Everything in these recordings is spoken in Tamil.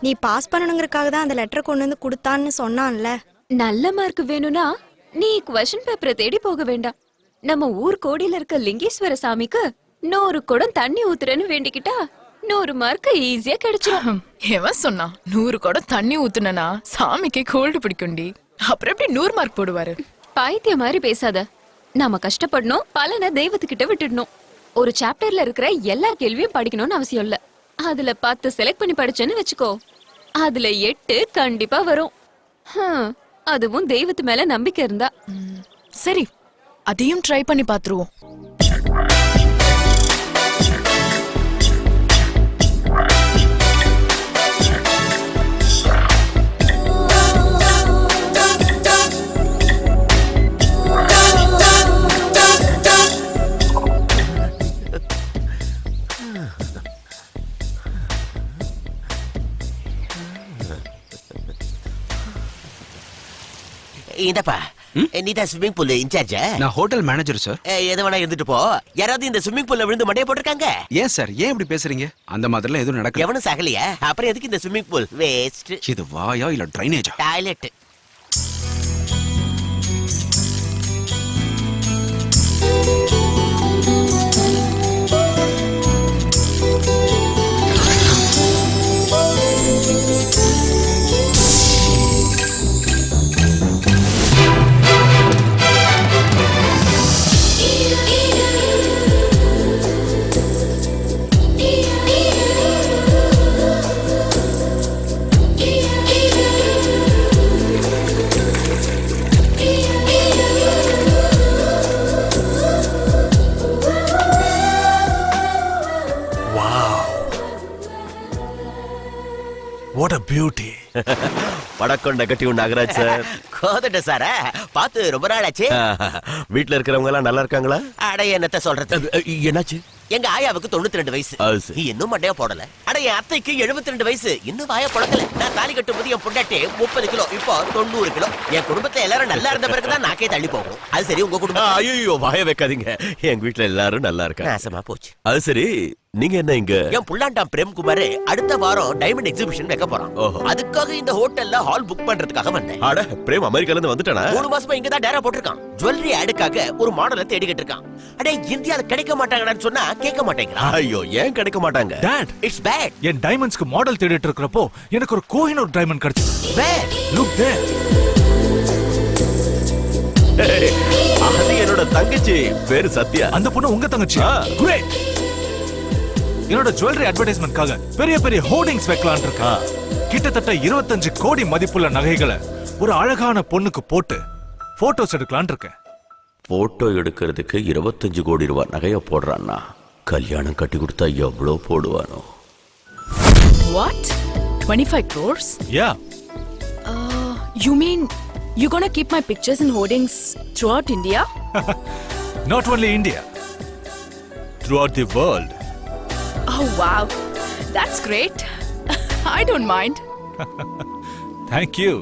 நீ பாஸ் பண்ணணுங்கிறதுக்காக தான் அந்த லெட்டர் கொண்டு வந்து கொடுத்தான்னு சொன்னான்ல. நல்ல மார்க் வேணும்னா நீ क्वेश्चन பேப்பரை தேடி போக வேண்டாம். நம்ம ஊர் கோடியில இருக்க லிங்கேஸ்வர சாமிக்கு 100 குடம் தண்ணி ஊத்துறேன்னு வேண்டிக்கிட்டா 100 மார்க் ஈஸியா கிடைச்சிடும். எவன் சொன்னா 100 குடம் தண்ணி ஊத்துனா சாமிக்கே கோல்டு பிடிக்கும்டி. அப்புறம் எப்படி 100 மார்க் போடுவாரு? பைத்திய மாதிரி பேசாத. நாம கஷ்டப்படணும், பலனை தெய்வத்துக்கிட்ட விட்டுடணும். ஒரு சாப்டர்ல இருக்கிற எல்லா கேள்வியும் படிக்கணும்னு அவசியம் இல்ல. அதுல 10 செலக்ட் பண்ணி படிச்சேன்னு வச்சுக்கோ, அதுல 8 கண்டிப்பா வரும். அதுவும் தெய்வத்து மேல நம்பிக்கை இருந்தா. சரி, அதையும் ட்ரை பண்ணி பாத்துருவோம். இந்தப்பா, நீதான் ஸ்விம்மிங் பூல் இன்சார்ஜா? நான் ஹோட்டல் மேனேஜர் சார். எது வேணா இருந்துட்டு போ. யாராவது இந்த ஸ்விம்மிங் பூல்ல விழுந்து மண்டைய போட்டிருக்காங்க? ஏன் சார், ஏன் இப்படி பேசுறீங்க? அந்த மாதிரிலாம் எதுவும் நடக்கல. எவனும் சாகலையா? அப்புறம் எதுக்கு இந்த ஸ்விம்மிங் பூல்? வேஸ்ட். இது வாயா இல்ல ட்ரைனேஜா? டாய்லெட். What a beauty. வடக்கொண்ட கட்டி நாகராஜ் சார். கோதட்ட சாரா? பார்த்து ரொம்ப நாள் ஆச்சு. வீட்ல இருக்கிறவங்க எல்லாம் நல்லா இருக்காங்களா? அட என்னத்த சொல்றது? என்னாச்சு? எங்க ஆயாவுக்கு 92 வயசு. இன்னும் மண்டைய போடல. அட என் அத்தைக்கு 72 வயசு. இன்னும் வாய பொளக்கல. நான் தாலி கட்டும் போது என் பொண்டாட்டி 30 கிலோ, இப்போ 90 கிலோ. என் குடும்பத்துல எல்லாரும் நல்லா இருந்த பிறகுதான் நாக்கே தள்ளி போகும். அது சரி, உங்க குடும்பம்? ஐயோ, வாய வைக்காதீங்க. எங்க வீட்ல எல்லாரும் நல்லா இருக்காங்க. நாசமா போச்சு. அது சரி, நீங்க என்ன இங்க? என் புள்ளாண்டாம் பிரேம்குமார் அடுத்த வாரம் டைமண்ட் எக்ஸிபிஷன் வைக்க போறான். அதுக்காக இந்த ஹோட்டல்ல ஹால் புக் பண்றதுக்காக வந்தேன். அட, பிரேம் அமெரிக்கால இருந்து வந்துட்டானா? 3 மாசமா இங்க தான் டேரா போட்டுருக்கான். ஜுவல்லரி ஆடுக்காக ஒரு மாடலை தேடிக்கிட்டு இருக்கான். அடே, இந்தியால கிடைக்க மாட்டாங்கன்னு சொன்னா கேட்க மாட்டேங்கிறான். ஐயோ, ஏன் கிடைக்க மாட்டாங்க? Dad, it's bad. என் டைமண்ட்ஸ்க்கு மாடல் தேடிட்டு இருக்கிறப்போ எனக்கு ஒரு கோஹினூர் டைமண்ட் கிடைச்சது. பேட். Look there. அது என்னோட தங்கச்சி, பேரு சத்யா. அந்த பொண்ணு உங்க தங்கச்சி? Great. என்னோட ஜுவல்லரி அட்வர்டைஸ்மென்ட்காக பெரிய பெரிய ஹோர்டிங்ஸ் வைக்கலாம்னு இருக்கேன். கிட்டத்தட்ட 25 கோடி மதிப்புள்ள நகைகளை ஒரு அழகான பொண்ணுக்கு போட்டு போட்டோஸ் எடுக்கலாம்னு இருக்கேன். போட்டோ எடுக்கிறதுக்கு 25 கோடி ரூபாய் நகைய போடுறான்னா, கல்யாணம் கட்டி கொடுத்தா எவ்வளவு போடுவானோ? What? 25 crores? Yeah. You mean you're gonna keep my pictures and hoardings throughout India? Not only India. Throughout the world. Oh wow. That's great. I don't mind. Thank you.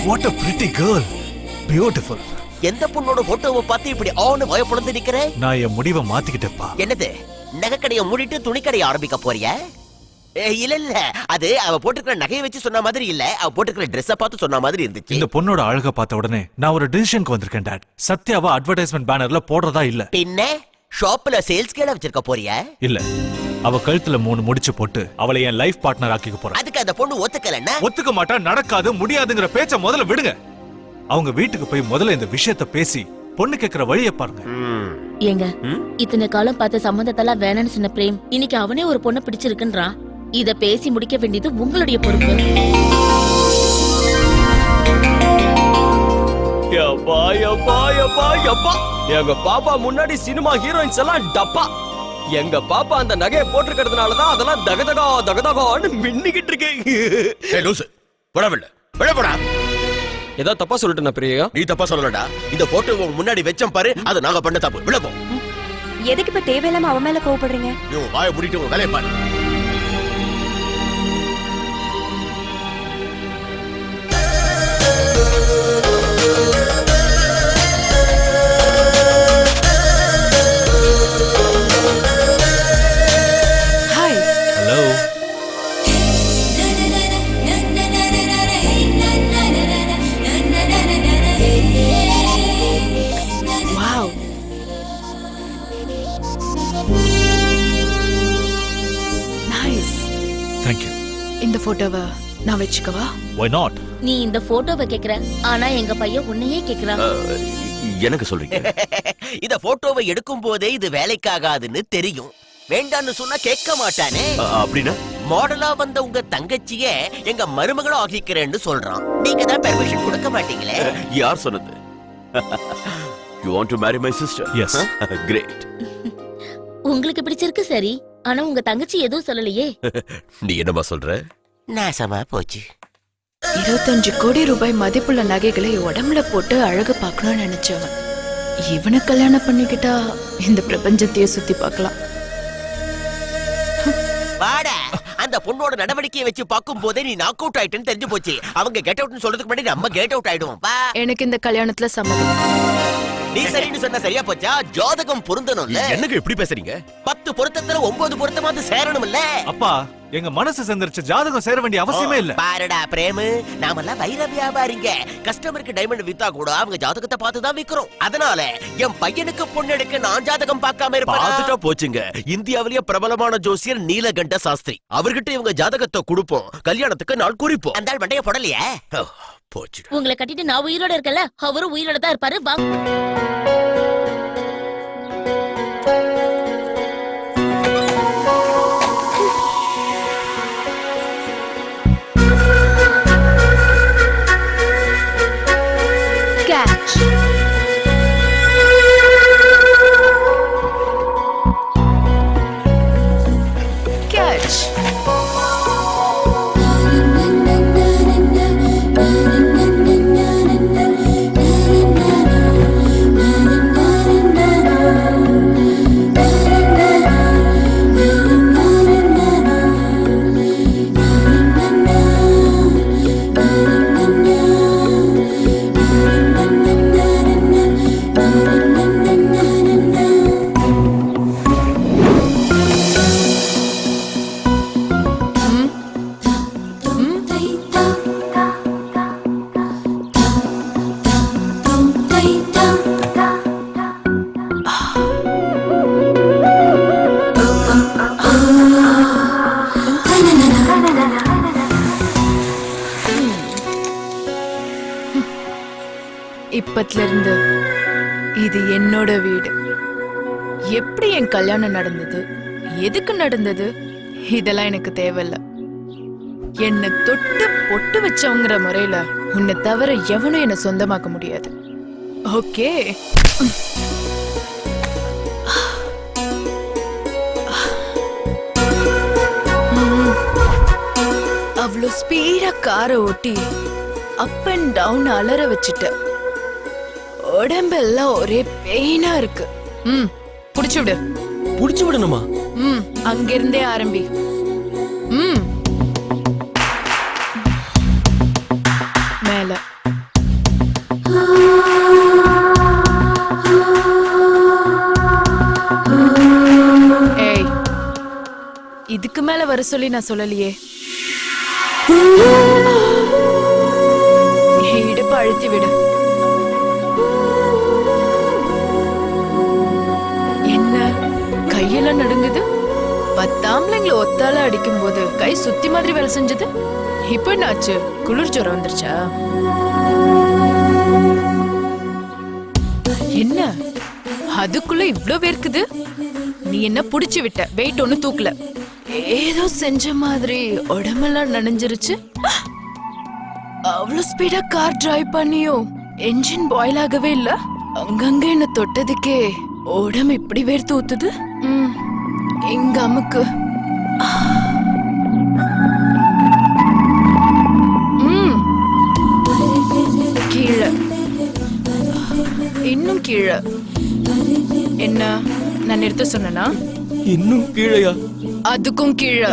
What a pretty girl. Beautiful. எந்த பொண்ணோட போட்டோவை பார்த்து இப்படி ஆன்னு வாய பொளந்து நிக்கிற? நான் என் முடிவை மாத்திக்கிட்டேப்பா. என்னது, நகைக்கடையை மூடிட்டு துணிக்கடையை ஆரம்பிக்க போறியா? இல்ல இல்ல, அது அவ போட்டுக்கிற நகையை வச்சு சொன்ன மாதிரி இல்ல, அவ போட்டுக்கிற ட்ரெஸ்ஸ பார்த்து சொன்ன மாதிரி இருந்துச்சு. இந்த பொண்ணோட அழக பார்த்த உடனே நான் ஒரு டிசிஷனுக்கு வந்திருக்கேன் டாட். சத்யாவா அட்வர்டைஸ்மென்ட் பேனர்ல போடுறதா இல்ல. பின்ன ஷாப்ல சேல்ஸ் கேல வச்சிருக்க போறியா? இல்ல, அவ கழுத்துல 3 முடிச்சு போட்டு அவளை என் லைஃப் பார்ட்னர் ஆக்கிக்க போறேன். அதுக்கு அந்த பொண்ணு ஒத்துக்கலன்னா? ஒத்துக்க மாட்டா, நடக்காது, முடியாதுங்கிற பேச்ச முதல்ல விடுங்க. அவங்க வீட்டுக்கு போய் முதல்ல இந்த விஷயத்தை பேசி பொண்ணு கேக்குற வழியை பாருங்க. ஏங்க, இத்தனை காலம் பார்த்த சம்பந்தத்தெல்லாம் வேணும்னு சொன்ன பிரேம் இன்னைக்கு அவனே ஒரு பொண்ணை பிடிச்சிருக்குன்றான். இத பேசி முடிக்க வேண்டியது உங்களுடைய பொறுப்பு. யப்பா யப்பா யப்பா யப்பா, எங்க பாப்பா முன்னாடி சினிமா ஹீரோயின்ஸ் எல்லாம் டப்பா. எங்க பாப்பா அந்த நகையை போட்டிருக்கிறதுனாலதான் அதெல்லாம் தகதகா தகதகான்னு மின்னிக்கிட்டு இருக்கு. ஏய் லூசு, போடவில்ல விட போடா. ஏதோ தப்பா சொல்லிட்டேன் பிரியா? நீ தப்பா சொல்லலடா. இந்த போட்டோ முன்னாடி வெச்சம் பாரு, அது நாங்க பண்ண தப்பு. விழப்போம். எதுக்கு இப்ப தேவையில்லாம அவன் மேல கோவப்படுறீங்க? நீ வாயை மூடிட்டு உன் வேலையை பாரு. Hi. Hello. Wow. Nice. Thank you. இந்த போட்டோவை நான் வச்சுக்கவா? Why not? நீ இந்த போட்டோவை கேக்குற, ஆனா எங்க பையன் உன்னையே கேக்குறான். எனக்கு சொல்றீங்க? இந்த போட்டோவை எடுக்கும் போதே இது வேலைக்காகாதுன்னு தெரியும். வேண்டான்னு சொன்னா கேட்க மாட்டானே. அப்படின்னா மாடலா வந்த உங்க தங்கச்சிய எங்க மருமகளும் ஆகிக்கிறேன்னு சொல்றான். நீங்க தான் பெர்மிஷன் கொடுக்க மாட்டீங்களே. யார் சொன்னது? You want to marry my sister? Yes. Great. உங்களுக்கு பிடிச்சிருக்கு சரி, ஆனா உங்க தங்கச்சி எதுவும் சொல்லலையே. நீ என்னமா சொல்ற? நாசமா போச்சு. 25 கோடி ரூபாய் மதிப்புள்ள நகைகளை உடம்புல போட்டு அழகு பார்க்கணும்னு நினைச்சவன் இவனை கல்யாணம் பண்ணிக்கிட்டா இந்த பிரபஞ்சத்தையே சுத்தி பார்க்கலாம். வாடா, அந்த பொண்ணோட நடவடிக்கையை வச்சு பார்க்கும் போதே நீ நாக் அவுட் ஆயிட்டேன்னு தெரிஞ்சு போச்சு. அவங்க கெட் அவுட்னு சொல்றதுக்கு முன்னாடி நம்ம கெட் அவுட் ஆயிடுவோம். வா. எனக்கு இந்த கல்யாணத்துல சம்மதம். நீ சரின்னு சொன்னா சரியா போச்சா? ஜாதகம் பொருந்தணும்ல. என்னங்க இப்படி பேசுறீங்க? 10 பொருத்தத்துல 9 பொருத்தமாவது சேரணும்ல. அப்பா, எங்க மனசு சேர்ந்துருச்சு. ஜாதகம் சேர வேண்டிய அவசியமே இல்ல. பாருடா பிரேமு, நாமெல்லாம் வைர வியாபாரிங்க. கஸ்டமருக்கு டைமண்ட் வித்தா கூட அவங்க ஜாதகத்தை பார்த்து தான் விக்கிறோம். அதனால என் பையனுக்கு பொண்ணு எடுக்க நான் ஜாதகம் பார்க்காம இருப்பேன். பார்த்துட்டா போச்சுங்க. இந்தியாவிலேயே பிரபலமான ஜோசியர் நீலகண்ட சாஸ்திரி. அவர்கிட்ட இவங்க ஜாதகத்தை கொடுப்போம், கல்யாணத்துக்கு நாள் குறிப்போம். அந்த ஆள் மண்டைய போடலையே. போச்சு. உங்களை கட்டிட்டு நான் உயிரோட இருக்கல, அவரும் உயிரோட தான் இருப்பாரு. வாங்க. Catch. Catch. இப்பத்துல இருந்து இது என்னோட வீடு. எப்படி என் கல்யாணம் நடந்தது, எதுக்கு நடந்தது, இதெல்லாம் எனக்கு தேவையில்ல. என்னை தொட்டு பொட்டு வச்சவங்கிற முறையில உன்னை தவிர எவனும் என்னை சொந்தமாக்க முடியாது. ஓகே? அவ்வளோ ஸ்பீடா காரை ஓட்டி அப் அண்ட் டவுன் அலற வச்சுட்ட. உடம்பெல்லாம் ஒரே பெயினா இருக்கு. புடிச்சு விடு. புடிச்சு விடணுமா? அங்கிருந்தே ஆரம்பி. மேல. ஏய், இதுக்கு மேல வர சொல்லி நான் சொல்லலையே. இடுப்பு அழுத்தி விடு. என்ன கையெல்லாம் நடுங்குது? 10 ஆம்பளைங்களை ஒத்தால அடிக்கும் போது கை சுத்தி மாதிரி வேலை செஞ்சது. இப்ப என்னாச்சு? குளிர் ஜுரம் வந்துருச்சா? என்ன அதுக்குள்ள இவ்ளோ வேர்க்குது? நீ என்ன புடிச்சு விட்ட? வெயிட் ஒண்ணு தூக்கல. ஏதோ செஞ்ச மாதிரி உடம்பெல்லாம் நனைஞ்சிருச்சு. அவ்வளவு ஸ்பீடா கார் டிரைவ் பண்ணியோ என்ஜின் பாயில் ஆகவே இல்ல. அங்கங்க என்ன தொட்டதுக்கே உடம்பு இப்படி வேர்த்து ஊத்துது. எங்க அமுக்கு. கீழே, இன்னும் கீழே. என்ன நான் நிறுத்த சொன்னா? இன்னும் கீழையா? அதுக்கும் கீழே.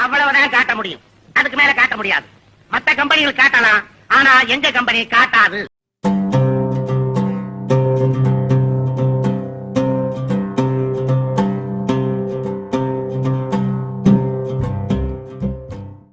அவ்வளவுதான் காட்ட முடியும், அதுக்கு மேல காட்ட முடியாது. மத்த கம்பெனிகள் காட்டலாம், ஆனா எங்க கம்பெனி காட்டாது.